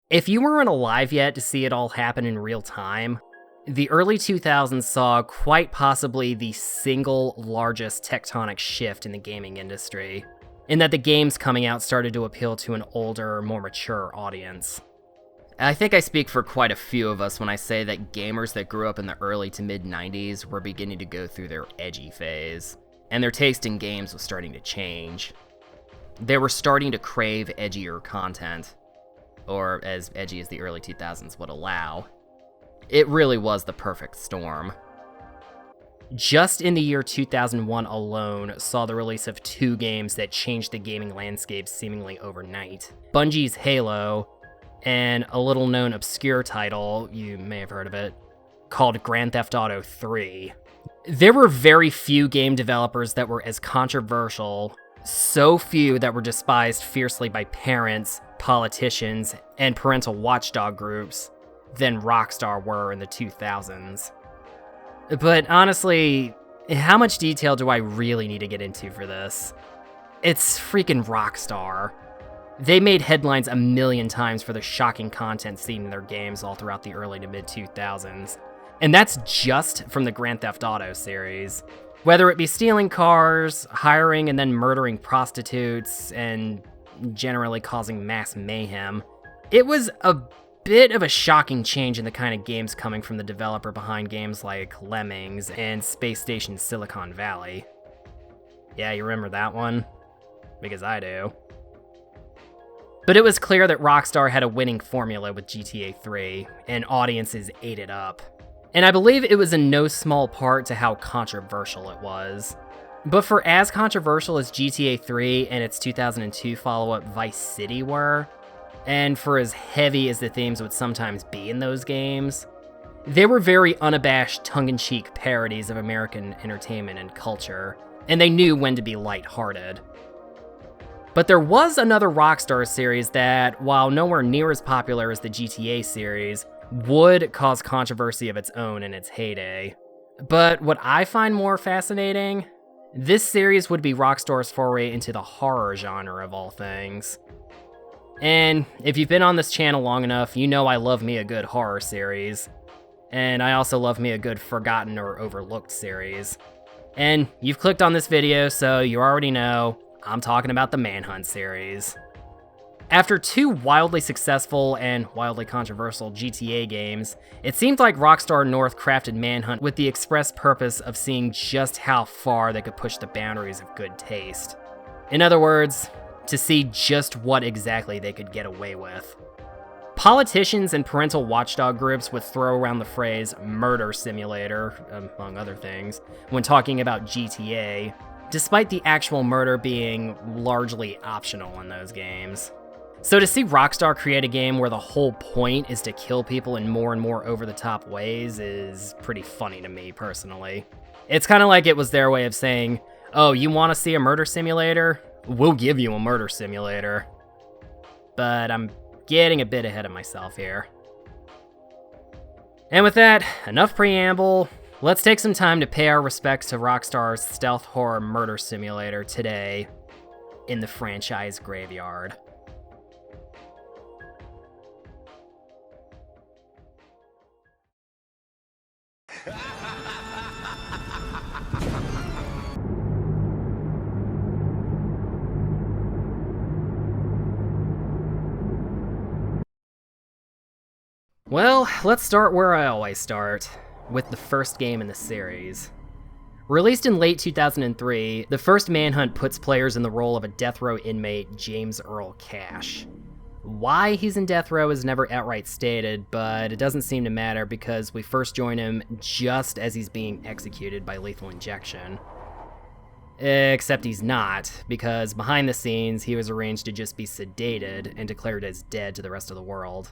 If you weren't alive yet to see it all happen in real time, the early 2000s saw quite possibly the single largest tectonic shift in the gaming industry, in that the games coming out started to appeal to an older, more mature audience. I think I speak for quite a few of us when I say that gamers that grew up in the early to mid-90s were beginning to go through their edgy phase, and their taste in games was starting to change. They were starting to crave edgier content, or as edgy as the early 2000s would allow. It really was the perfect storm. Just in the year 2001 alone saw the release of 2 games that changed the gaming landscape seemingly overnight. Bungie's Halo, and a little-known obscure title, you may have heard of it, called Grand Theft Auto 3. There were very few game developers that were as controversial, so few that were despised fiercely by parents, politicians, and parental watchdog groups than Rockstar were in the 2000s. But honestly, how much detail do I really need to get into for this? It's freaking Rockstar. They made headlines a million times for the shocking content seen in their games all throughout the early to mid-2000s. And that's just from the Grand Theft Auto series. Whether it be stealing cars, hiring and then murdering prostitutes, and generally causing mass mayhem, it was a bit of a shocking change in the kind of games coming from the developer behind games like Lemmings and Space Station Silicon Valley. Yeah, you remember that one? Because I do. But it was clear that Rockstar had a winning formula with GTA 3, and audiences ate it up. And I believe it was in no small part to how controversial it was. But for as controversial as GTA 3 and its 2002 follow-up Vice City were, and for as heavy as the themes would sometimes be in those games, they were very unabashed, tongue-in-cheek parodies of American entertainment and culture, and they knew when to be lighthearted. But there was another Rockstar series that, while nowhere near as popular as the GTA series, would cause controversy of its own in its heyday. But what I find more fascinating, this series would be Rockstar's foray into the horror genre of all things. And if you've been on this channel long enough, you know I love me a good horror series. And I also love me a good forgotten or overlooked series. And you've clicked on this video, so you already know I'm talking about the Manhunt series. After 2 wildly successful and wildly controversial GTA games, it seemed like Rockstar North crafted Manhunt with the express purpose of seeing just how far they could push the boundaries of good taste. In other words, to see just what exactly they could get away with. Politicians and parental watchdog groups would throw around the phrase murder simulator, among other things, when talking about GTA, despite the actual murder being largely optional in those games. So to see Rockstar create a game where the whole point is to kill people in more and more over-the-top ways is pretty funny to me, personally. It's kind of like it was their way of saying, oh, you want to see a murder simulator? We'll give you a murder simulator. But I'm getting a bit ahead of myself here. And with that, enough preamble. Let's take some time to pay our respects to Rockstar's stealth horror murder simulator today in the franchise graveyard. Well, let's start where I always start, with the first game in the series. Released in late 2003, the First Manhunt puts players in the role of a death row inmate, James Earl Cash. Why he's in death row is never outright stated, but it doesn't seem to matter because we first join him just as he's being executed by lethal injection. Except he's not, because behind the scenes, he was arranged to just be sedated and declared as dead to the rest of the world.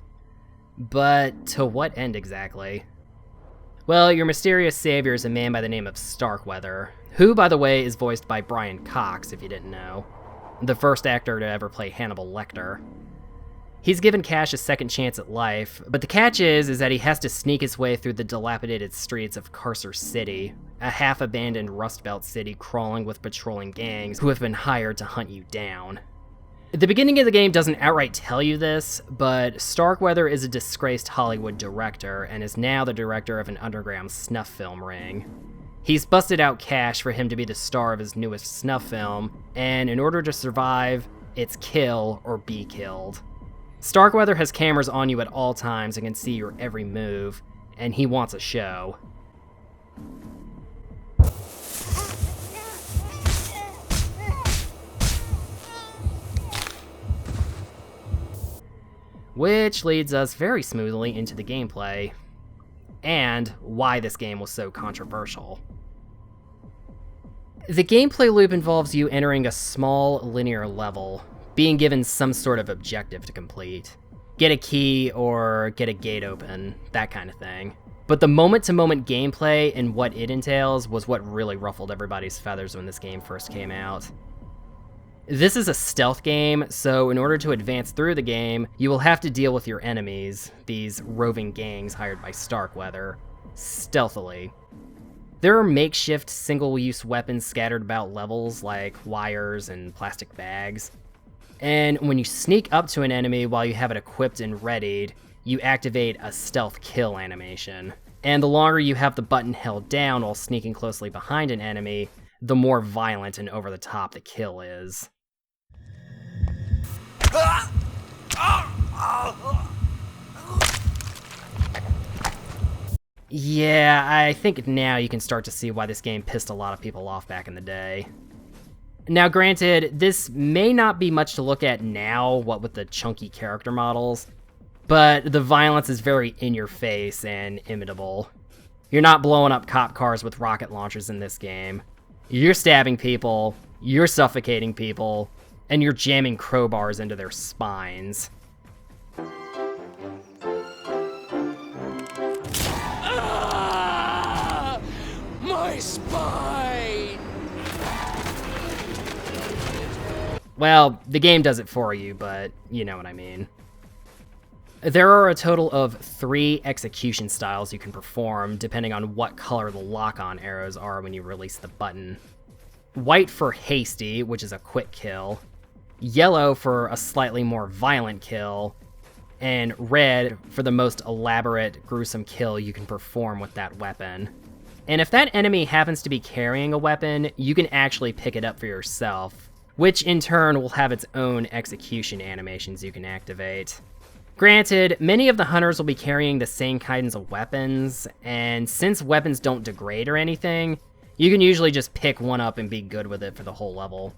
But to what end exactly? Well, your mysterious savior is a man by the name of Starkweather, who, by the way, is voiced by Brian Cox, if you didn't know. The first actor to ever play Hannibal Lecter. He's given Cash a second chance at life, but the catch is that he has to sneak his way through the dilapidated streets of Carcer City, a half-abandoned Rust Belt city crawling with patrolling gangs who have been hired to hunt you down. The beginning of the game doesn't outright tell you this, but Starkweather is a disgraced Hollywood director and is now the director of an underground snuff film ring. He's busted out cash for him to be the star of his newest snuff film, and in order to survive, it's kill or be killed. Starkweather has cameras on you at all times and can see your every move, and he wants a show. Which leads us very smoothly into the gameplay, and why this game was so controversial. The gameplay loop involves you entering a small linear level, being given some sort of objective to complete. Get a key or get a gate open, that kind of thing. But the moment-to-moment gameplay and what it entails was what really ruffled everybody's feathers when this game first came out. This is a stealth game, so in order to advance through the game, you will have to deal with your enemies, these roving gangs hired by Starkweather, stealthily. There are makeshift single-use weapons scattered about levels like wires and plastic bags. And when you sneak up to an enemy while you have it equipped and readied, you activate a stealth kill animation. And the longer you have the button held down while sneaking closely behind an enemy, the more violent and over the top the kill is. Yeah, I think now you can start to see why this game pissed a lot of people off back in the day. Now granted, this may not be much to look at now, what with the chunky character models, but the violence is very in-your-face and imitable. You're not blowing up cop cars with rocket launchers in this game. You're stabbing people, you're suffocating people, and you're jamming crowbars into their spines. Ah! My spine! Well, the game does it for you, but you know what I mean. There are a total of 3 execution styles you can perform, depending on what color the lock-on arrows are when you release the button. White for hasty, which is a quick kill, yellow for a slightly more violent kill, and red for the most elaborate, gruesome kill you can perform with that weapon. And if that enemy happens to be carrying a weapon, you can actually pick it up for yourself, which in turn will have its own execution animations you can activate. Granted, many of the hunters will be carrying the same kinds of weapons, and since weapons don't degrade or anything, you can usually just pick one up and be good with it for the whole level.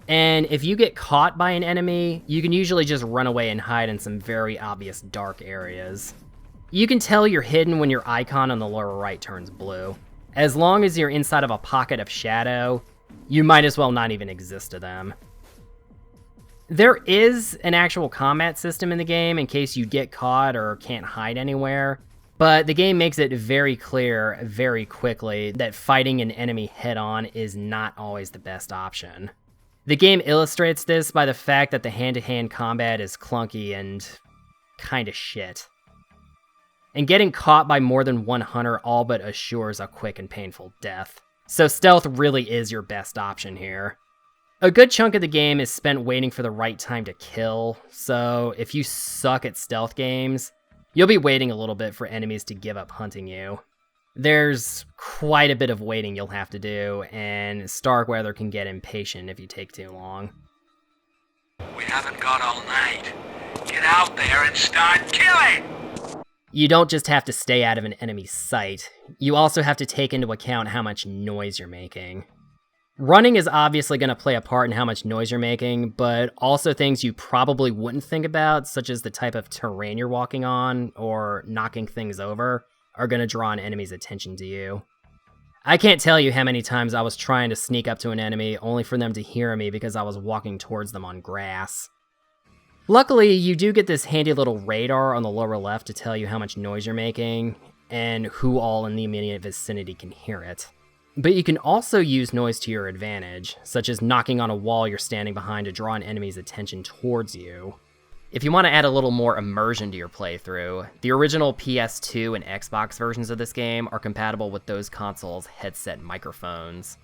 And if you get caught by an enemy, you can usually just run away and hide in some very obvious dark areas. You can tell you're hidden when your icon on the lower right turns blue. As long as you're inside of a pocket of shadow, you might as well not even exist to them. There is an actual combat system in the game in case you get caught or can't hide anywhere, but the game makes it very clear very quickly that fighting an enemy head-on is not always the best option. The game illustrates this by the fact that the hand-to-hand combat is clunky and kinda shit. And getting caught by more than one hunter all but assures a quick and painful death. So stealth really is your best option here. A good chunk of the game is spent waiting for the right time to kill, so if you suck at stealth games, you'll be waiting a little bit for enemies to give up hunting you. There's quite a bit of waiting you'll have to do, and Starkweather can get impatient if you take too long. We haven't got all night. Get out there and start killing! You don't just have to stay out of an enemy's sight, you also have to take into account how much noise you're making. Running is obviously going to play a part in how much noise you're making, but also things you probably wouldn't think about, such as the type of terrain you're walking on, or knocking things over, are going to draw an enemy's attention to you. I can't tell you how many times I was trying to sneak up to an enemy only for them to hear me because I was walking towards them on grass. Luckily, you do get this handy little radar on the lower left to tell you how much noise you're making, and who all in the immediate vicinity can hear it. But you can also use noise to your advantage, such as knocking on a wall you're standing behind to draw an enemy's attention towards you. If you want to add a little more immersion to your playthrough, the original PS2 and Xbox versions of this game are compatible with those consoles' headset microphones.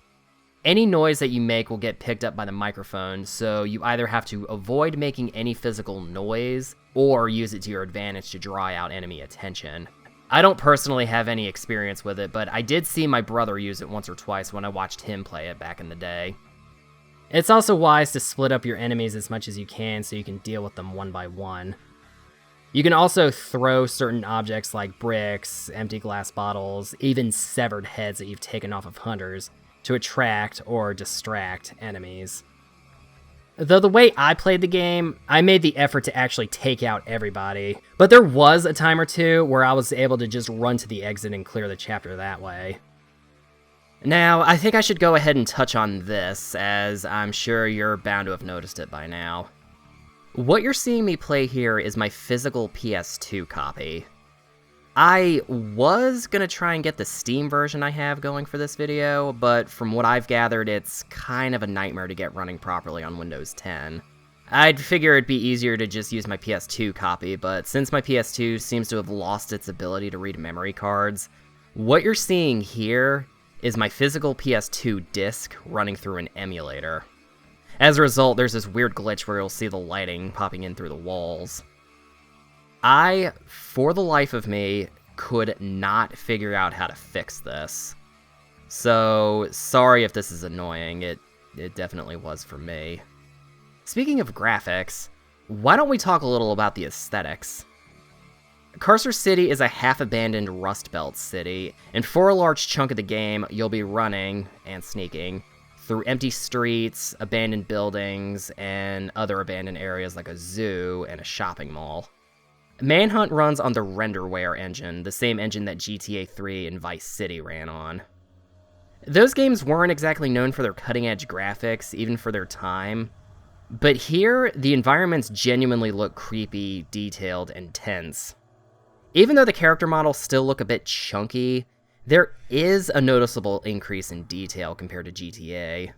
Any noise that you make will get picked up by the microphone, so you either have to avoid making any physical noise or use it to your advantage to draw out enemy attention. I don't personally have any experience with it, but I did see my brother use it once or twice when I watched him play it back in the day. It's also wise to split up your enemies as much as you can so you can deal with them one by one. You can also throw certain objects like bricks, empty glass bottles, even severed heads that you've taken off of hunters to attract or distract enemies. Though the way I played the game, I made the effort to actually take out everybody, but there was a time or two where I was able to just run to the exit and clear the chapter that way. Now, I think I should go ahead and touch on this, as I'm sure you're bound to have noticed it by now. What you're seeing me play here is my physical PS2 copy. I was gonna try and get the Steam version I have going for this video, but from what I've gathered, it's kind of a nightmare to get running properly on Windows 10. I'd figure it'd be easier to just use my PS2 copy, but since my PS2 seems to have lost its ability to read memory cards, what you're seeing here is my physical PS2 disc running through an emulator. As a result, there's this weird glitch where you'll see the lighting popping in through the walls. I, for the life of me, could not figure out how to fix this. So, sorry if this is annoying, it definitely was for me. Speaking of graphics, why don't we talk a little about the aesthetics? Carcer City is a half-abandoned Rust Belt city, and for a large chunk of the game, you'll be running, and sneaking, through empty streets, abandoned buildings, and other abandoned areas like a zoo and a shopping mall. Manhunt runs on the Renderware engine, the same engine that GTA 3 and Vice City ran on. Those games weren't exactly known for their cutting-edge graphics, even for their time, but here, the environments genuinely look creepy, detailed, and tense. Even though the character models still look a bit chunky, there is a noticeable increase in detail compared to GTA.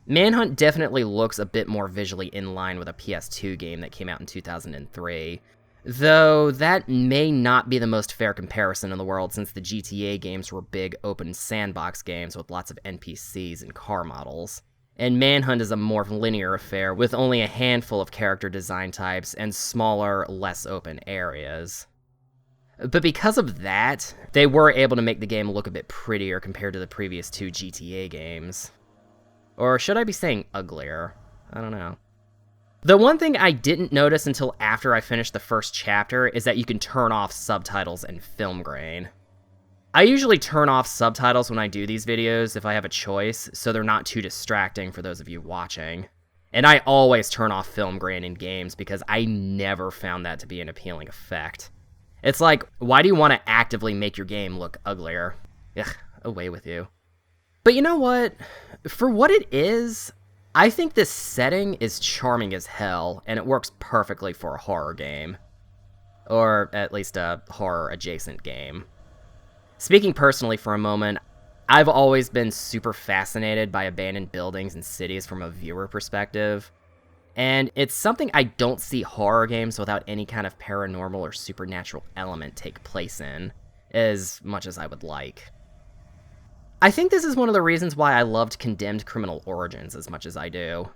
Manhunt definitely looks a bit more visually in line with a PS2 game that came out in 2003, though that may not be the most fair comparison in the world since the GTA games were big open sandbox games with lots of NPCs and car models. And Manhunt is a more linear affair with only a handful of character design types and smaller, less open areas. But because of that, they were able to make the game look a bit prettier compared to the previous two GTA games. Or should I be saying uglier? I don't know. The one thing I didn't notice until after I finished the first chapter is that you can turn off subtitles and film grain. I usually turn off subtitles when I do these videos if I have a choice, so they're not too distracting for those of you watching. And I always turn off film grain in games because I never found that to be an appealing effect. It's like, why do you want to actively make your game look uglier? Ugh, away with you. But you know what? For what it is, I think this setting is charming as hell, and it works perfectly for a horror game. Or at least a horror-adjacent game. Speaking personally for a moment, I've always been super fascinated by abandoned buildings and cities from a viewer perspective, and it's something I don't see horror games without any kind of paranormal or supernatural element take place in, as much as I would like. I think this is one of the reasons why I loved Condemned Criminal Origins as much as I do.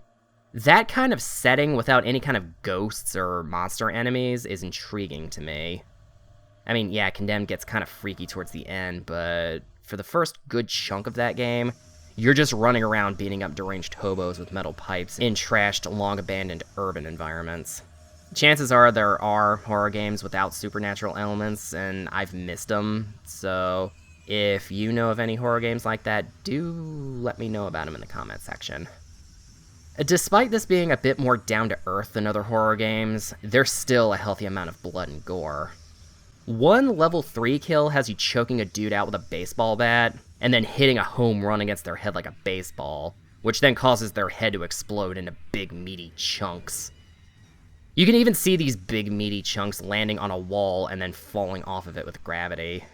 That kind of setting without any kind of ghosts or monster enemies is intriguing to me. I mean, yeah, Condemned gets kind of freaky towards the end, but for the first good chunk of that game, you're just running around beating up deranged hobos with metal pipes in trashed, long-abandoned urban environments. Chances are there are horror games without supernatural elements, and I've missed them, so if you know of any horror games like that, do let me know about them in the comment section. Despite this being a bit more down-to-earth than other horror games, there's still a healthy amount of blood and gore. One level 3 kill has you choking a dude out with a baseball bat, and then hitting a home run against their head like a baseball, which then causes their head to explode into big meaty chunks. You can even see these big meaty chunks landing on a wall and then falling off of it with gravity.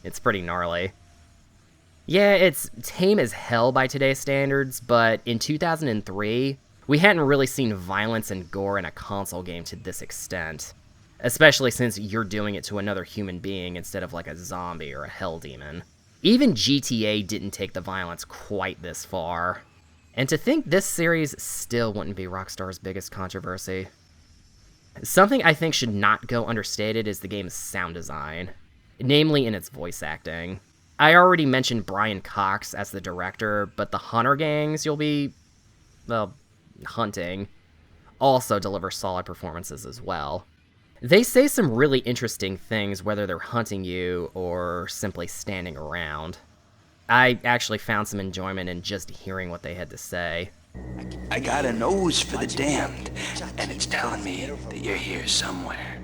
It's pretty gnarly. Yeah, it's tame as hell by today's standards, but in 2003, we hadn't really seen violence and gore in a console game to this extent. Especially since you're doing it to another human being instead of like a zombie or a hell demon. Even GTA didn't take the violence quite this far. And to think this series still wouldn't be Rockstar's biggest controversy. Something I think should not go understated is the game's sound design, namely in its voice acting. I already mentioned Brian Cox as the director, but the hunter gangs you'll be, well, hunting also deliver solid performances as well. They say some really interesting things whether they're hunting you or simply standing around. I actually found some enjoyment in just hearing what they had to say. I got a nose for the damned, and it's telling me that you're here somewhere.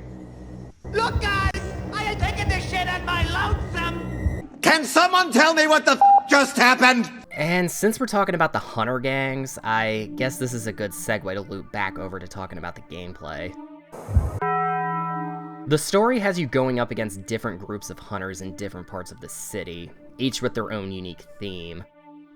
Look, guys! I ain't taking this shit on my lonesome! Can someone tell me what the just happened? And since we're talking about the hunter gangs, I guess this is a good segue to loop back over to talking about the gameplay. The story has you going up against different groups of hunters in different parts of the city, each with their own unique theme.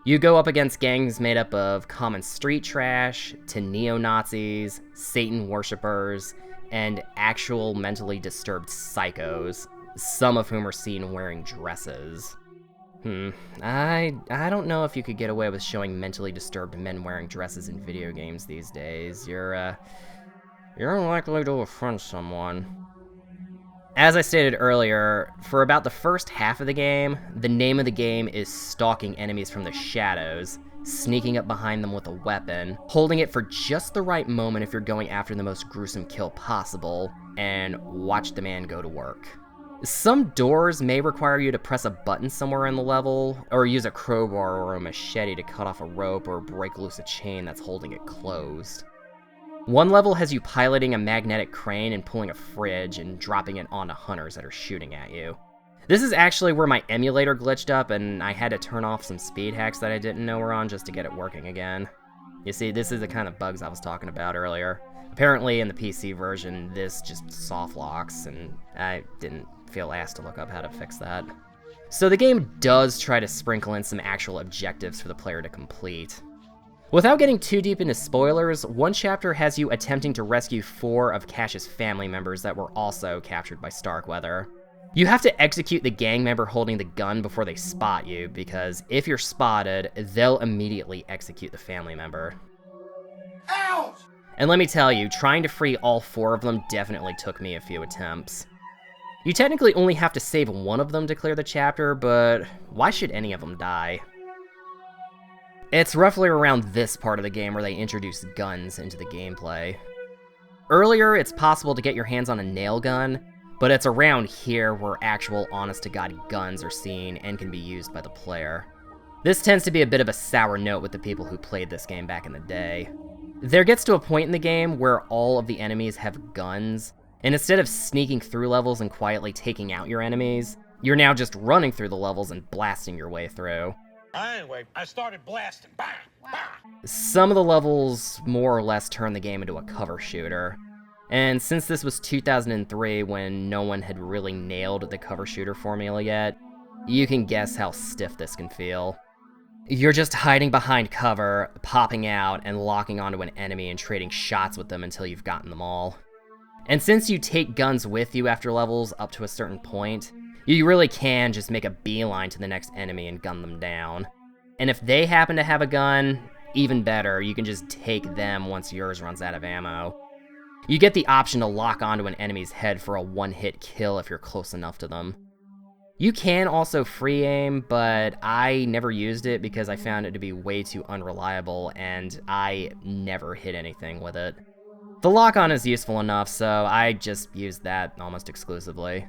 You go up against gangs made up of common street trash, to neo-Nazis, Satan worshippers, and actual mentally disturbed psychos, some of whom are seen wearing dresses. I don't know if you could get away with showing mentally disturbed men wearing dresses in video games these days. You're unlikely to offend someone. As I stated earlier, for about the first half of the game, the name of the game is stalking enemies from the shadows, sneaking up behind them with a weapon, holding it for just the right moment if you're going after the most gruesome kill possible, and watch the man go to work. Some doors may require you to press a button somewhere in the level, or use a crowbar or a machete to cut off a rope or break loose a chain that's holding it closed. One level has you piloting a magnetic crane and pulling a fridge and dropping it onto hunters that are shooting at you. This is actually where my emulator glitched up and I had to turn off some speed hacks that I didn't know were on just to get it working again. You see, this is the kind of bugs I was talking about earlier. Apparently in the PC version, this just soft locks, and I didn't feel asked to look up how to fix that. So the game does try to sprinkle in some actual objectives for the player to complete. Without getting too deep into spoilers, one chapter has you attempting to rescue 4 of Cash's family members that were also captured by Starkweather. You have to execute the gang member holding the gun before they spot you, because if you're spotted, they'll immediately execute the family member. Ouch! And let me tell you, trying to free all 4 of them definitely took me a few attempts. You technically only have to save one of them to clear the chapter, but why should any of them die? It's roughly around this part of the game where they introduce guns into the gameplay. Earlier, it's possible to get your hands on a nail gun, but it's around here where actual honest-to-God guns are seen and can be used by the player. This tends to be a bit of a sour note with the people who played this game back in the day. There gets to a point in the game where all of the enemies have guns, and instead of sneaking through levels and quietly taking out your enemies, you're now just running through the levels and blasting your way through. Anyway, I started blasting. Bang! Bang! Some of the levels more or less turn the game into a cover shooter. And since this was 2003 when no one had really nailed the cover shooter formula yet, you can guess how stiff this can feel. You're just hiding behind cover, popping out, and locking onto an enemy and trading shots with them until you've gotten them all. And since you take guns with you after levels up to a certain point, you really can just make a beeline to the next enemy and gun them down. And if they happen to have a gun, even better, you can just take them once yours runs out of ammo. You get the option to lock onto an enemy's head for a one-hit kill if you're close enough to them. You can also free aim, but I never used it because I found it to be way too unreliable and I never hit anything with it. The lock-on is useful enough, so I just used that almost exclusively.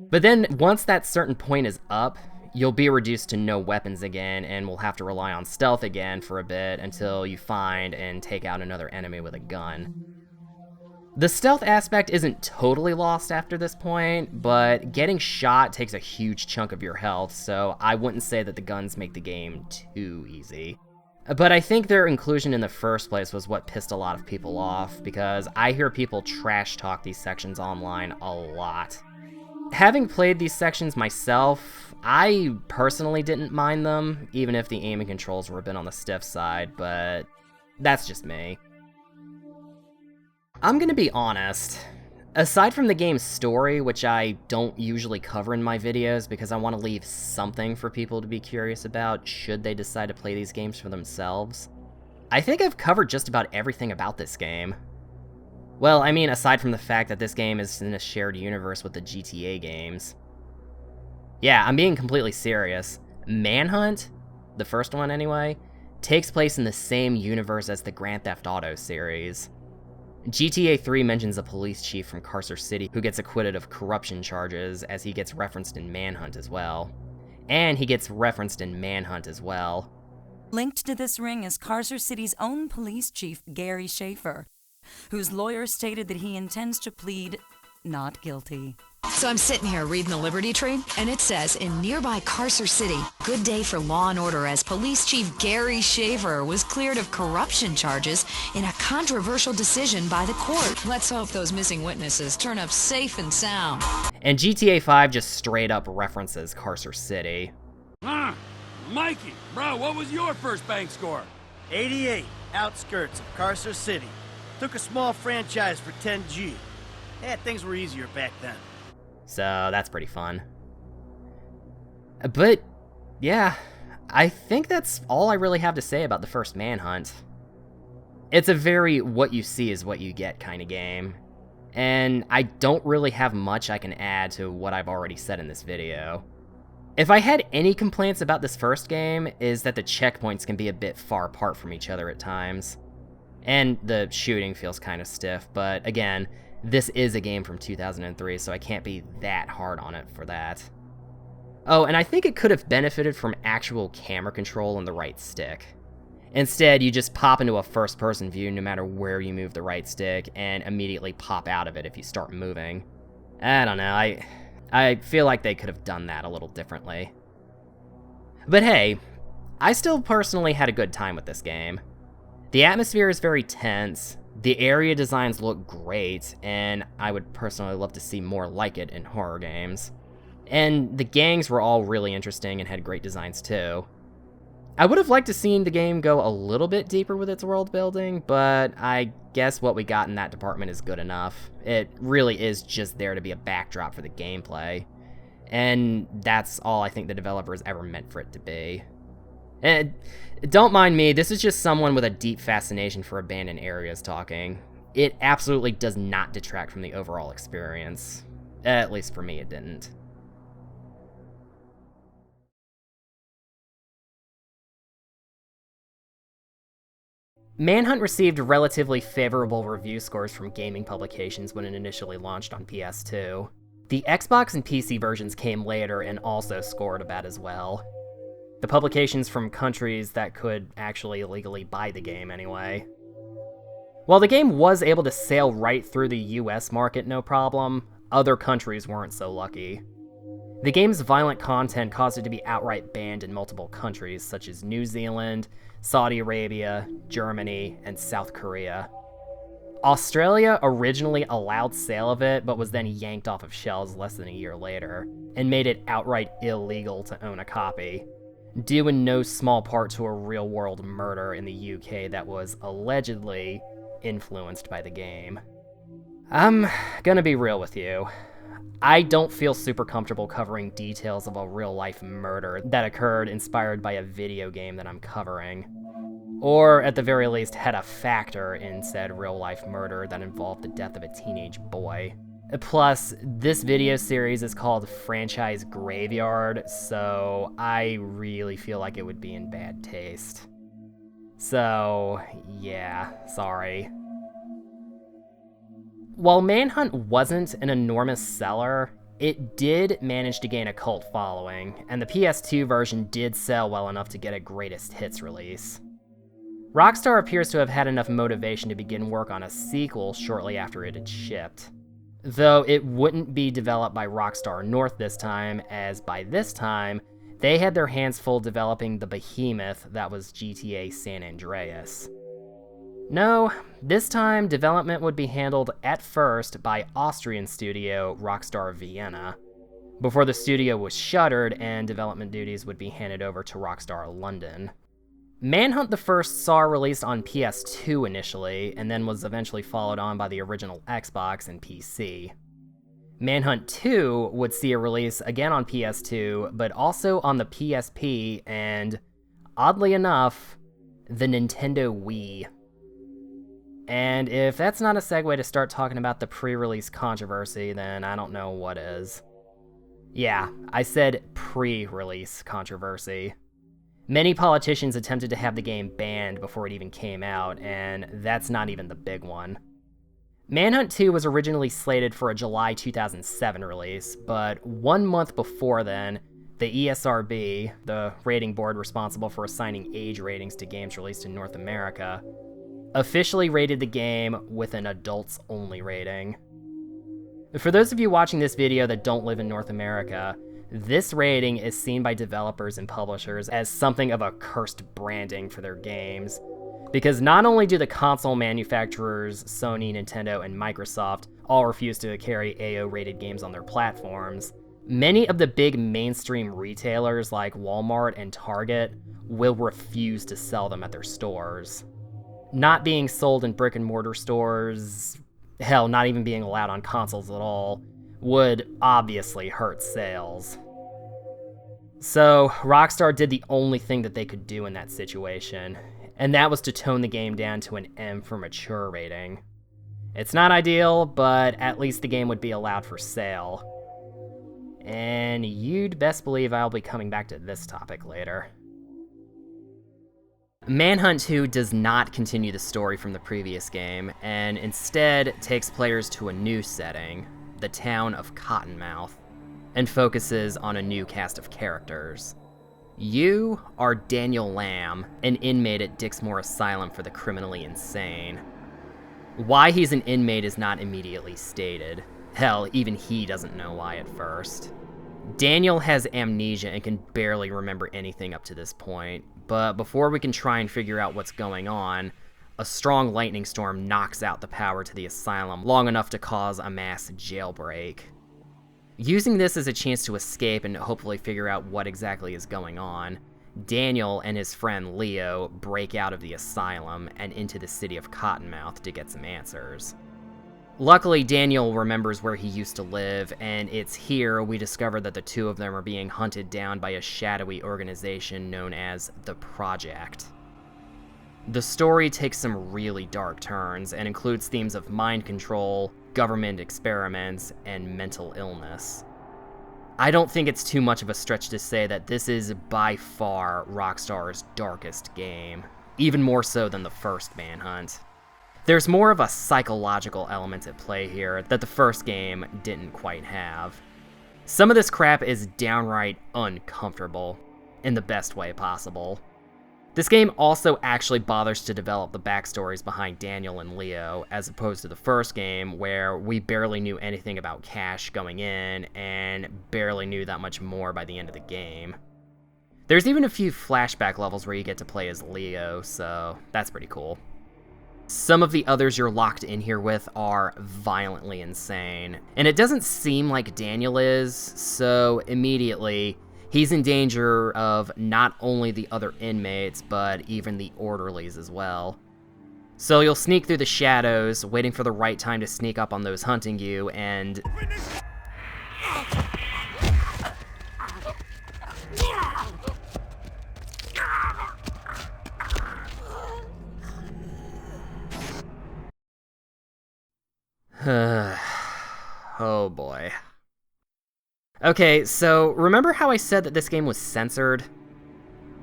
But then, once that certain point is up, you'll be reduced to no weapons again, and will have to rely on stealth again for a bit until you find and take out another enemy with a gun. The stealth aspect isn't totally lost after this point, but getting shot takes a huge chunk of your health, so I wouldn't say that the guns make the game too easy. But I think their inclusion in the first place was what pissed a lot of people off, because I hear people trash talk these sections online a lot. Having played these sections myself, I personally didn't mind them, even if the aiming controls were a bit on the stiff side, but that's just me. I'm gonna be honest. Aside from the game's story, which I don't usually cover in my videos because I want to leave something for people to be curious about should they decide to play these games for themselves, I think I've covered just about everything about this game. Well, I mean, aside from the fact that this game is in a shared universe with the GTA games. Yeah, I'm being completely serious. Manhunt, the first one anyway, takes place in the same universe as the Grand Theft Auto series. GTA 3 mentions a police chief from Carcer City who gets acquitted of corruption charges, as he gets referenced in Manhunt as well. And he gets referenced in Manhunt as well. Linked to this ring is Carcer City's own police chief, Gary Schaefer, whose lawyer stated that he intends to plead not guilty. So I'm sitting here reading the Liberty Tree, and it says, in nearby Carcer City, good day for law and order as Police Chief Gary Schaefer was cleared of corruption charges in a controversial decision by the court. Let's hope those missing witnesses turn up safe and sound. And GTA 5 just straight up references Carcer City. Mikey, bro, what was your first bank score? 88, outskirts of Carcer City. Took a small franchise for 10G. Yeah, things were easier back then. So that's pretty fun. But yeah, I think that's all I really have to say about the First Manhunt. It's a very what you see is what you get kind of game, and I don't really have much I can add to what I've already said in this video. If I had any complaints about this first game, is that the checkpoints can be a bit far apart from each other at times. And the shooting feels kind of stiff, but again, this is a game from 2003, so I can't be that hard on it for that. Oh, and I think it could have benefited from actual camera control on the right stick. Instead, you just pop into a first-person view no matter where you move the right stick, and immediately pop out of it if you start moving. I don't know, I feel like they could have done that a little differently. But hey, I still personally had a good time with this game. The atmosphere is very tense, the area designs look great, and I would personally love to see more like it in horror games. And the gangs were all really interesting and had great designs too. I would have liked to seen the game go a little bit deeper with its world building, but I guess what we got in that department is good enough. It really is just there to be a backdrop for the gameplay. And that's all I think the developers ever meant for it to be. And don't mind me, this is just someone with a deep fascination for abandoned areas talking. It absolutely does not detract from the overall experience. At least for me, it didn't. Manhunt received relatively favorable review scores from gaming publications when it initially launched on PS2. The Xbox and PC versions came later and also scored about as well. The publications from countries that could actually legally buy the game anyway. While the game was able to sail right through the US market no problem, other countries weren't so lucky. The game's violent content caused it to be outright banned in multiple countries such as New Zealand, Saudi Arabia, Germany, and South Korea. Australia originally allowed sale of it, but was then yanked off of shelves less than a year later, and made it outright illegal to own a copy, due in no small part to a real-world murder in the UK that was allegedly influenced by the game. I'm gonna be real with you. I don't feel super comfortable covering details of a real-life murder that occurred inspired by a video game that I'm covering. Or, at the very least, had a factor in said real-life murder that involved the death of a teenage boy. Plus, this video series is called Franchise Graveyard, so I really feel like it would be in bad taste. So, yeah, sorry. While Manhunt wasn't an enormous seller, it did manage to gain a cult following, and the PS2 version did sell well enough to get a greatest hits release. Rockstar appears to have had enough motivation to begin work on a sequel shortly after it had shipped. Though it wouldn't be developed by Rockstar North this time, as by this time, they had their hands full developing the behemoth that was GTA San Andreas. No, this time development would be handled at first by Austrian studio Rockstar Vienna, before the studio was shuttered and development duties would be handed over to Rockstar London. Manhunt the First saw a release on PS2 initially, and then was eventually followed on by the original Xbox and PC. Manhunt 2 would see a release again on PS2, but also on the PSP and, oddly enough, the Nintendo Wii. And if that's not a segue to start talking about the pre-release controversy, then I don't know what is. Yeah, I said pre-release controversy. Many politicians attempted to have the game banned before it even came out, and that's not even the big one. Manhunt 2 was originally slated for a July 2007 release, but 1 month before then, the ESRB, the rating board responsible for assigning age ratings to games released in North America, officially rated the game with an adults-only rating. For those of you watching this video that don't live in North America, this rating is seen by developers and publishers as something of a cursed branding for their games. Because not only do the console manufacturers, Sony, Nintendo, and Microsoft, all refuse to carry AO-rated games on their platforms, many of the big mainstream retailers like Walmart and Target will refuse to sell them at their stores. Not being sold in brick-and-mortar stores, hell, not even being allowed on consoles at all, would obviously hurt sales. So, Rockstar did the only thing that they could do in that situation, and that was to tone the game down to an M for mature rating. It's not ideal, but at least the game would be allowed for sale. And you'd best believe I'll be coming back to this topic later. Manhunt 2 does not continue the story from the previous game, and instead takes players to a new setting, the town of Cottonmouth, and focuses on a new cast of characters. You are Daniel Lamb, an inmate at Dixmoor Asylum for the criminally insane. Why he's an inmate is not immediately stated. Hell, even he doesn't know why at first. Daniel has amnesia and can barely remember anything up to this point, but before we can try and figure out what's going on, a strong lightning storm knocks out the power to the asylum long enough to cause a mass jailbreak. Using this as a chance to escape and hopefully figure out what exactly is going on, Daniel and his friend Leo break out of the asylum and into the city of Cottonmouth to get some answers. Luckily, Daniel remembers where he used to live, and it's here we discover that the two of them are being hunted down by a shadowy organization known as the Project. The story takes some really dark turns and includes themes of mind control, government experiments, and mental illness. I don't think it's too much of a stretch to say that this is by far Rockstar's darkest game, even more so than the first Manhunt. There's more of a psychological element at play here that the first game didn't quite have. Some of this crap is downright uncomfortable, in the best way possible. This game also actually bothers to develop the backstories behind Daniel and Leo, as opposed to the first game, where we barely knew anything about Cash going in, and barely knew that much more by the end of the game. There's even a few flashback levels where you get to play as Leo, so that's pretty cool. Some of the others you're locked in here with are violently insane, and it doesn't seem like Daniel is, so immediately, he's in danger of not only the other inmates, but even the orderlies as well. So you'll sneak through the shadows, waiting for the right time to sneak up on those hunting you, and... oh boy. Okay, so remember how I said that this game was censored?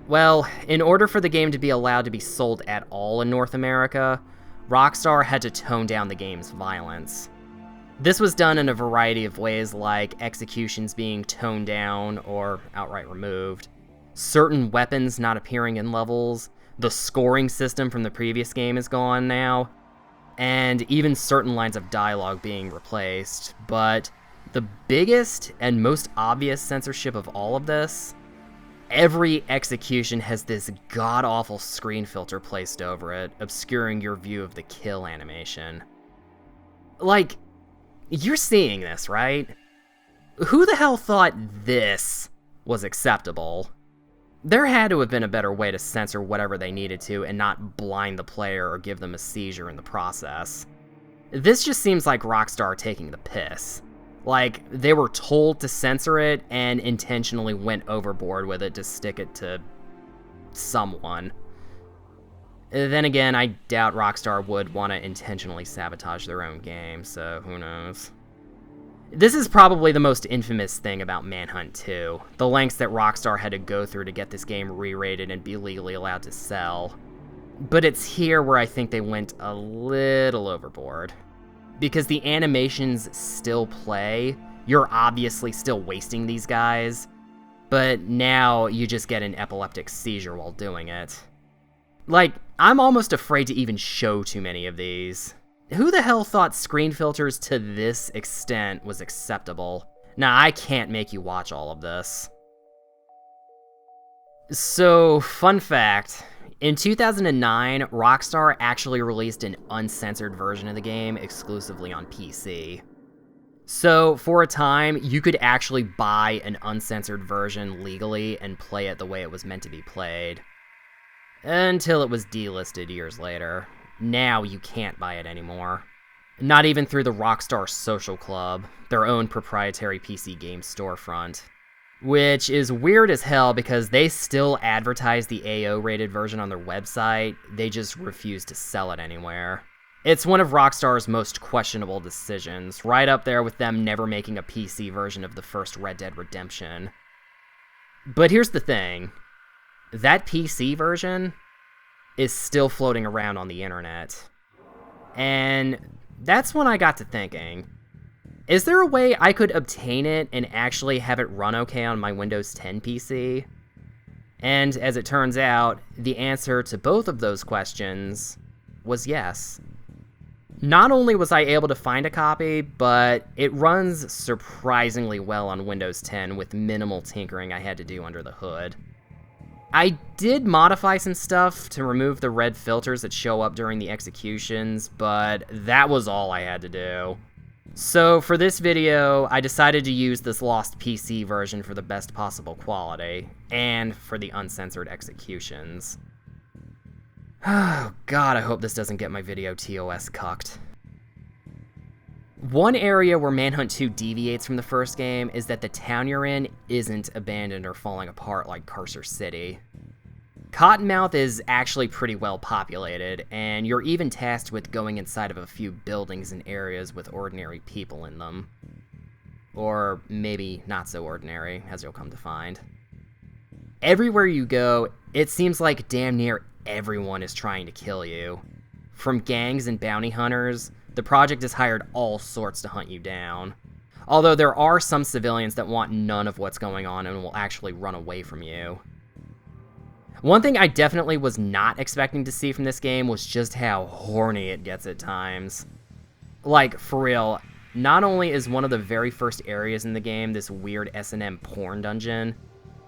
Well, in order for the game to be allowed to be sold at all in North America, Rockstar had to tone down the game's violence. This was done in a variety of ways, like executions being toned down or outright removed, certain weapons not appearing in levels, the scoring system from the previous game is gone now, and even certain lines of dialogue being replaced. But the biggest and most obvious censorship of all of this, every execution has this god-awful screen filter placed over it, obscuring your view of the kill animation. Like, you're seeing this, right? Who the hell thought this was acceptable? There had to have been a better way to censor whatever they needed to and not blind the player or give them a seizure in the process. This just seems like Rockstar taking the piss. Like, they were told to censor it and intentionally went overboard with it to stick it to someone. Then again, I doubt Rockstar would want to intentionally sabotage their own game, so who knows. This is probably the most infamous thing about Manhunt 2, the lengths that Rockstar had to go through to get this game re-rated and be legally allowed to sell. But it's here where I think they went a little overboard. Because the animations still play, you're obviously still wasting these guys, but now you just get an epileptic seizure while doing it. Like, I'm almost afraid to even show too many of these. Who the hell thought screen filters to this extent was acceptable? Nah, I can't make you watch all of this. So, fun fact, in 2009, Rockstar actually released an uncensored version of the game exclusively on PC. So, for a time, you could actually buy an uncensored version legally and play it the way it was meant to be played. Until it was delisted years later. Now you can't buy it anymore. Not even through the Rockstar Social Club, their own proprietary PC game storefront. Which is weird as hell because they still advertise the AO-rated version on their website, they just refuse to sell it anywhere. It's one of Rockstar's most questionable decisions, right up there with them never making a PC version of the first Red Dead Redemption. But here's the thing. That PC version is still floating around on the internet. And that's when I got to thinking, is there a way I could obtain it and actually have it run okay on my Windows 10 PC? And as it turns out, the answer to both of those questions was yes. Not only was I able to find a copy, but it runs surprisingly well on Windows 10 with minimal tinkering I had to do under the hood. I did modify some stuff to remove the red filters that show up during the executions, but that was all I had to do. So for this video, I decided to use this lost PC version for the best possible quality, and for the uncensored executions. Oh god, I hope this doesn't get my video TOS cucked. One area where Manhunt 2 deviates from the first game is that the town you're in isn't abandoned or falling apart like Carcer City. Cottonmouth is actually pretty well populated, and you're even tasked with going inside of a few buildings and areas with ordinary people in them. Or maybe not so ordinary, as you'll come to find. Everywhere you go, it seems like damn near everyone is trying to kill you. From gangs and bounty hunters, the project has hired all sorts to hunt you down. Although there are some civilians that want none of what's going on and will actually run away from you. One thing I definitely was not expecting to see from this game was just how horny it gets at times. Like, for real, not only is one of the very first areas in the game this weird S&M porn dungeon,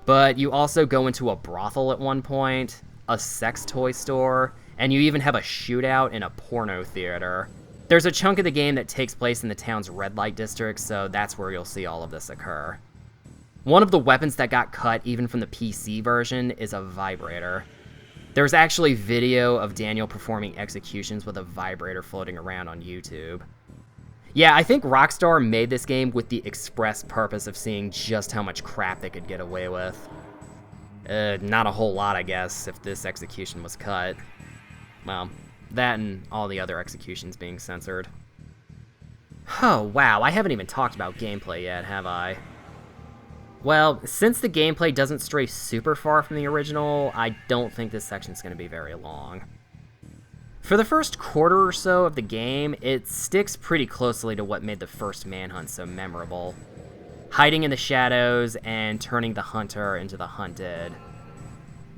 but you also go into a brothel at one point, a sex toy store, and you even have a shootout in a porno theater. There's a chunk of the game that takes place in the town's red light district, so that's where you'll see all of this occur. One of the weapons that got cut even from the PC version is a vibrator. There's actually video of Daniel performing executions with a vibrator floating around on YouTube. Yeah, I think Rockstar made this game with the express purpose of seeing just how much crap they could get away with. Not a whole lot, I guess, if this execution was cut. Well, that and all the other executions being censored. Oh, wow, I haven't even talked about gameplay yet, have I? Well, since the gameplay doesn't stray super far from the original, I don't think this section's going to be very long. For the first quarter or so of the game, it sticks pretty closely to what made the first Manhunt so memorable. Hiding in the shadows and turning the hunter into the hunted.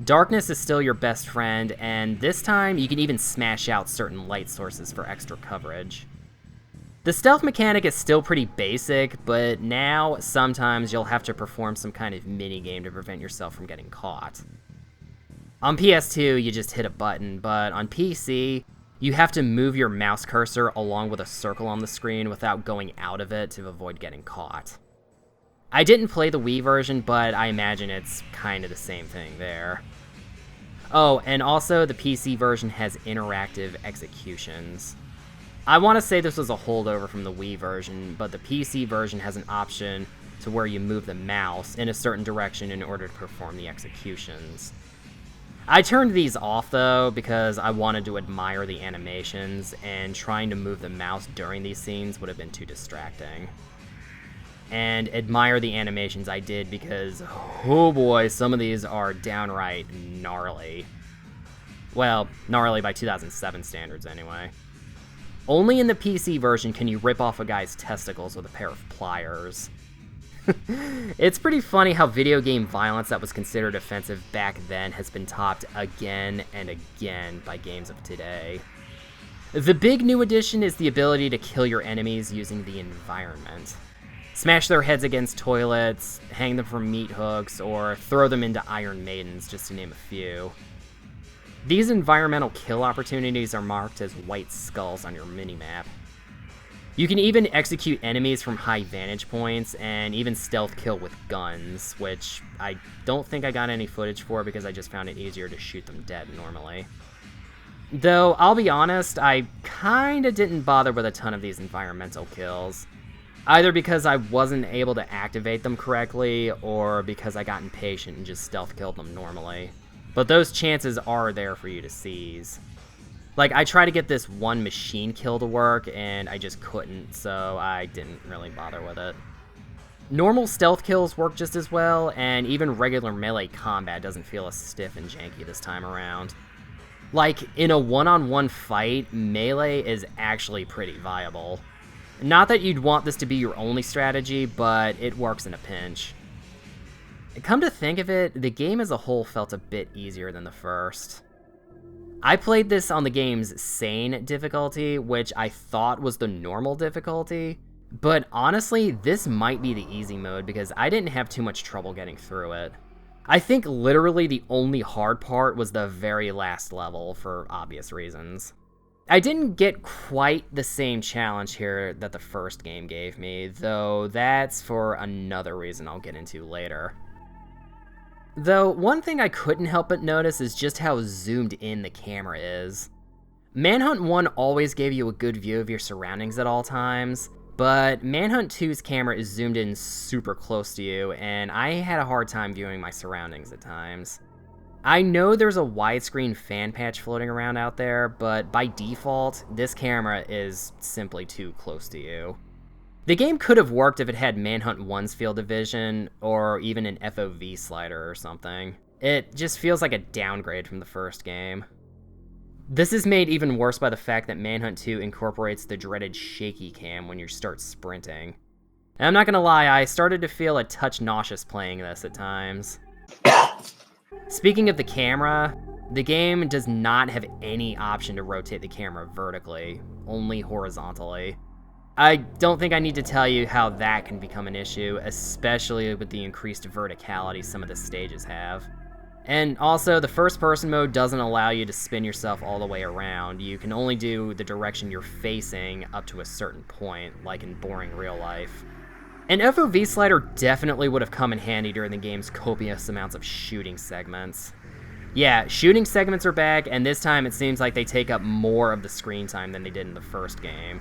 Darkness is still your best friend, and this time you can even smash out certain light sources for extra coverage. The stealth mechanic is still pretty basic, but now sometimes you'll have to perform some kind of minigame to prevent yourself from getting caught. On PS2, you just hit a button, but on PC, you have to move your mouse cursor along with a circle on the screen without going out of it to avoid getting caught. I didn't play the Wii version, but I imagine it's kind of the same thing there. Oh, and also the PC version has interactive executions. I want to say this was a holdover from the Wii version, but the PC version has an option to where you move the mouse in a certain direction in order to perform the executions. I turned these off though because I wanted to admire the animations, and trying to move the mouse during these scenes would have been too distracting. And admire the animations I did because, oh boy, some of these are downright gnarly. Well, gnarly by 2007 standards anyway. Only in the PC version can you rip off a guy's testicles with a pair of pliers. It's pretty funny how video game violence that was considered offensive back then has been topped again and again by games of today. The big new addition is the ability to kill your enemies using the environment. Smash their heads against toilets, hang them from meat hooks, or throw them into Iron Maidens, just to name a few. These environmental kill opportunities are marked as white skulls on your minimap. You can even execute enemies from high vantage points, and even stealth kill with guns, which I don't think I got any footage for because I just found it easier to shoot them dead normally. Though, I'll be honest, I kinda didn't bother with a ton of these environmental kills. Either because I wasn't able to activate them correctly, or because I got impatient and just stealth killed them normally. But those chances are there for you to seize. Like, I tried to get this one machine kill to work, and I just couldn't, so I didn't really bother with it. Normal stealth kills work just as well, and even regular melee combat doesn't feel as stiff and janky this time around. Like, in a one-on-one fight, melee is actually pretty viable. Not that you'd want this to be your only strategy, but it works in a pinch. Come to think of it, the game as a whole felt a bit easier than the first. I played this on the game's Sane difficulty, which I thought was the normal difficulty, but honestly, this might be the easy mode because I didn't have too much trouble getting through it. I think literally the only hard part was the very last level, for obvious reasons. I didn't get quite the same challenge here that the first game gave me, though that's for another reason I'll get into later. Though, one thing I couldn't help but notice is just how zoomed in the camera is. Manhunt 1 always gave you a good view of your surroundings at all times, but Manhunt 2's camera is zoomed in super close to you, and I had a hard time viewing my surroundings at times. I know there's a widescreen fan patch floating around out there, but by default, this camera is simply too close to you. The game could have worked if it had Manhunt 1's field of vision, or even an FOV slider or something. It just feels like a downgrade from the first game. This is made even worse by the fact that Manhunt 2 incorporates the dreaded shaky cam when you start sprinting. And I'm not gonna lie, I started to feel a touch nauseous playing this at times. Speaking of the camera, the game does not have any option to rotate the camera vertically, only horizontally. I don't think I need to tell you how that can become an issue, especially with the increased verticality some of the stages have. And also, the first-person mode doesn't allow you to spin yourself all the way around. You can only do the direction you're facing up to a certain point, like in boring real life. An FOV slider definitely would have come in handy during the game's copious amounts of shooting segments. Yeah, shooting segments are back, and this time it seems like they take up more of the screen time than they did in the first game.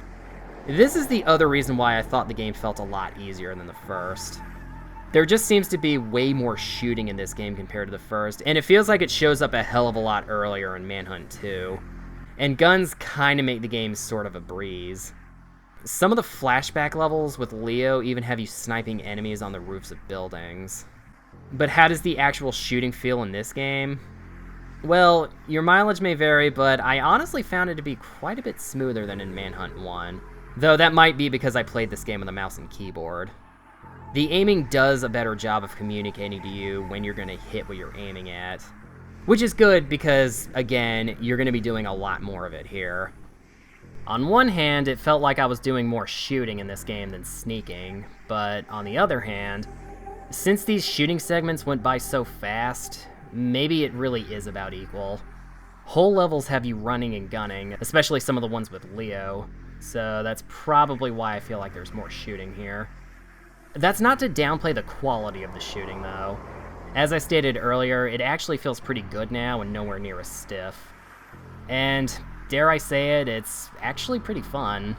This is the other reason why I thought the game felt a lot easier than the first. There just seems to be way more shooting in this game compared to the first, and it feels like it shows up a hell of a lot earlier in Manhunt 2. And guns kinda make the game sort of a breeze. Some of the flashback levels with Leo even have you sniping enemies on the roofs of buildings. But how does the actual shooting feel in this game? Well, your mileage may vary, but I honestly found it to be quite a bit smoother than in Manhunt 1. Though that might be because I played this game with a mouse and keyboard. The aiming does a better job of communicating to you when you're going to hit what you're aiming at. Which is good because, again, you're going to be doing a lot more of it here. On one hand, it felt like I was doing more shooting in this game than sneaking, but on the other hand, since these shooting segments went by so fast, maybe it really is about equal. Whole levels have you running and gunning, especially some of the ones with Leo, so that's probably why I feel like there's more shooting here. That's not to downplay the quality of the shooting, though. As I stated earlier, it actually feels pretty good now and nowhere near as stiff. And, dare I say it, it's actually pretty fun.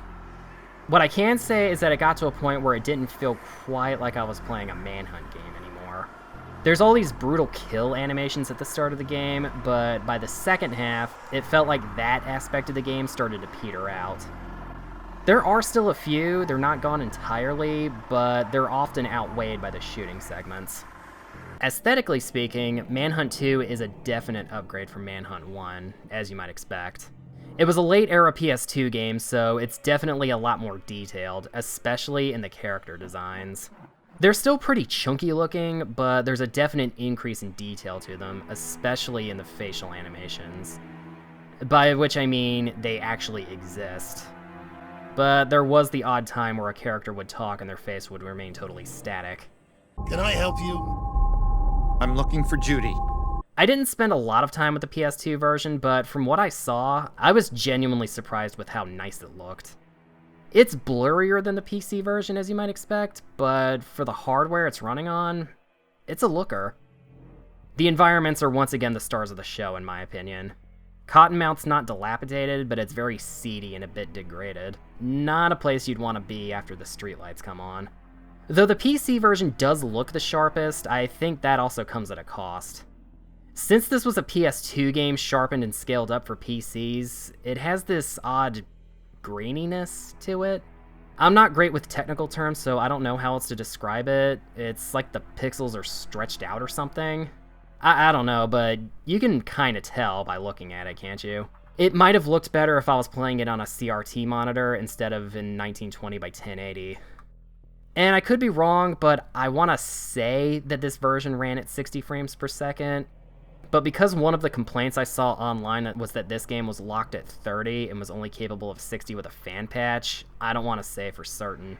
What I can say is that it got to a point where it didn't feel quite like I was playing a Manhunt game anymore. There's all these brutal kill animations at the start of the game, but by the second half, it felt like that aspect of the game started to peter out. There are still a few, they're not gone entirely, but they're often outweighed by the shooting segments. Aesthetically speaking, Manhunt 2 is a definite upgrade from Manhunt 1, as you might expect. It was a late-era PS2 game, so it's definitely a lot more detailed, especially in the character designs. They're still pretty chunky looking, but there's a definite increase in detail to them, especially in the facial animations. By which I mean, they actually exist. But there was the odd time where a character would talk and their face would remain totally static. Can I help you? I'm looking for Judy. I didn't spend a lot of time with the PS2 version, but from what I saw, I was genuinely surprised with how nice it looked. It's blurrier than the PC version, as you might expect, but for the hardware it's running on, it's a looker. The environments are once again the stars of the show, in my opinion. Cottonmouth's not dilapidated, but it's very seedy and a bit degraded. Not a place you'd want to be after the streetlights come on. Though the PC version does look the sharpest, I think that also comes at a cost. Since this was a PS2 game sharpened and scaled up for PCs, it has this odd graininess to it. I'm not great with technical terms, so I don't know how else to describe it. It's like the pixels are stretched out or something. I don't know, but you can kinda tell by looking at it, can't you? It might have looked better if I was playing it on a CRT monitor instead of in 1920 by 1080. And I could be wrong, but I want to say that this version ran at 60 frames per second. But because one of the complaints I saw online was that this game was locked at 30 and was only capable of 60 with a fan patch, I don't want to say for certain.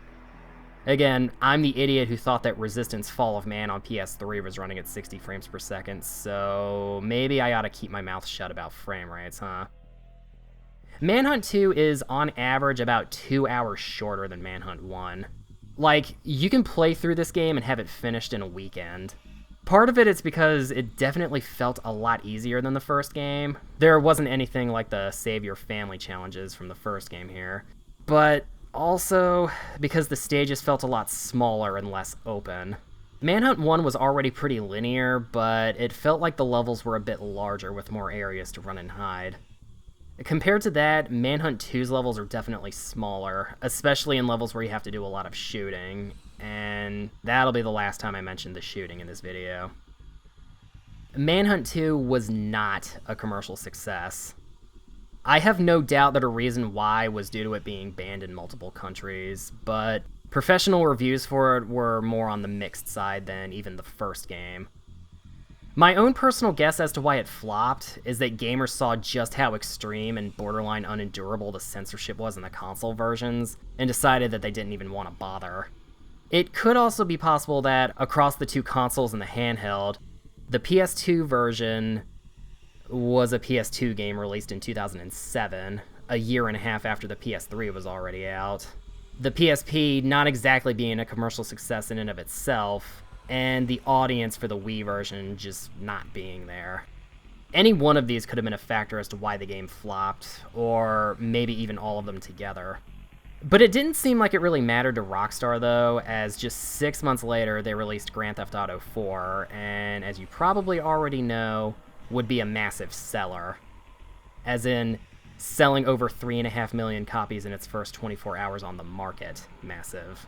Again, I'm the idiot who thought that Resistance Fall of Man on PS3 was running at 60 frames per second, so maybe I ought to keep my mouth shut about frame rates, huh? Manhunt 2 is on average about 2 hours shorter than Manhunt 1. Like, you can play through this game and have it finished in a weekend. Part of it is because it definitely felt a lot easier than the first game. There wasn't anything like the save your family challenges from the first game here. But also because the stages felt a lot smaller and less open. Manhunt 1 was already pretty linear, but it felt like the levels were a bit larger with more areas to run and hide. Compared to that, Manhunt 2's levels are definitely smaller, especially in levels where you have to do a lot of shooting, and that'll be the last time I mention the shooting in this video. Manhunt 2 was not a commercial success. I have no doubt that a reason why was due to it being banned in multiple countries, but professional reviews for it were more on the mixed side than even the first game. My own personal guess as to why it flopped is that gamers saw just how extreme and borderline unendurable the censorship was in the console versions, and decided that they didn't even want to bother. It could also be possible that, across the two consoles and the handheld, the PS2 version was a PS2 game released in 2007, a year and a half after the PS3 was already out. The PSP not exactly being a commercial success in and of itself, and the audience for the Wii version just not being there. Any one of these could have been a factor as to why the game flopped, or maybe even all of them together. But it didn't seem like it really mattered to Rockstar though, as just 6 months later they released Grand Theft Auto 4, and as you probably already know, would be a massive seller. As in, selling over 3.5 million copies in its first 24 hours on the market. Massive.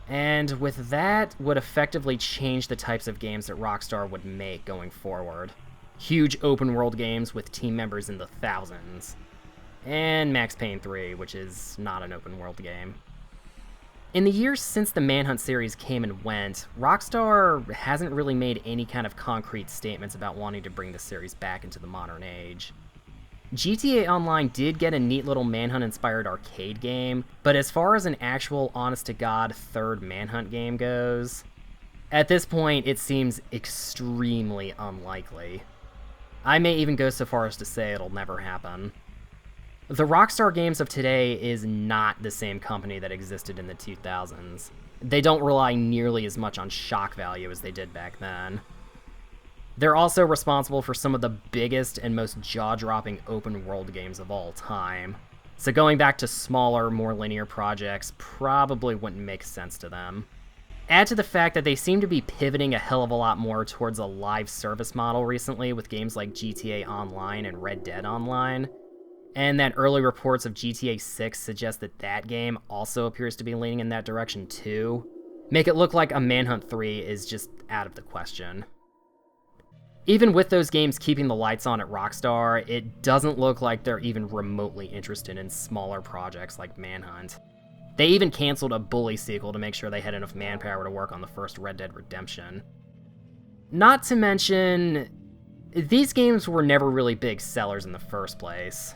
And with that, would effectively change the types of games that Rockstar would make going forward. Huge open-world games with team members in the thousands. And Max Payne 3, which is not an open-world game. In the years since the Manhunt series came and went, Rockstar hasn't really made any kind of concrete statements about wanting to bring the series back into the modern age. GTA Online did get a neat little Manhunt-inspired arcade game, but as far as an actual honest-to-God third Manhunt game goes, at this point it seems extremely unlikely. I may even go so far as to say it'll never happen. The Rockstar Games of today is not the same company that existed in the 2000s. They don't rely nearly as much on shock value as they did back then. They're also responsible for some of the biggest and most jaw-dropping open-world games of all time. So going back to smaller, more linear projects probably wouldn't make sense to them. Add to the fact that they seem to be pivoting a hell of a lot more towards a live service model recently with games like GTA Online and Red Dead Online, and that early reports of GTA 6 suggest that that game also appears to be leaning in that direction too, make it look like a Manhunt 3 is just out of the question. Even with those games keeping the lights on at Rockstar, it doesn't look like they're even remotely interested in smaller projects like Manhunt. They even canceled a Bully sequel to make sure they had enough manpower to work on the first Red Dead Redemption. Not to mention, these games were never really big sellers in the first place.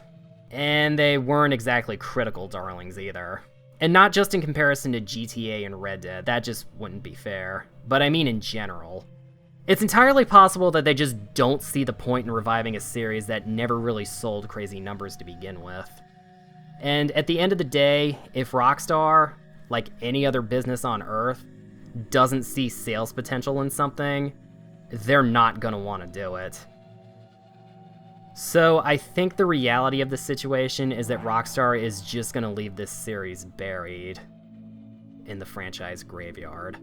And they weren't exactly critical darlings either. And not just in comparison to GTA and Red Dead, that just wouldn't be fair, but I mean in general. It's entirely possible that they just don't see the point in reviving a series that never really sold crazy numbers to begin with. And at the end of the day, if Rockstar, like any other business on Earth, doesn't see sales potential in something, they're not gonna want to do it. So I think the reality of the situation is that Rockstar is just gonna leave this series buried in the franchise graveyard.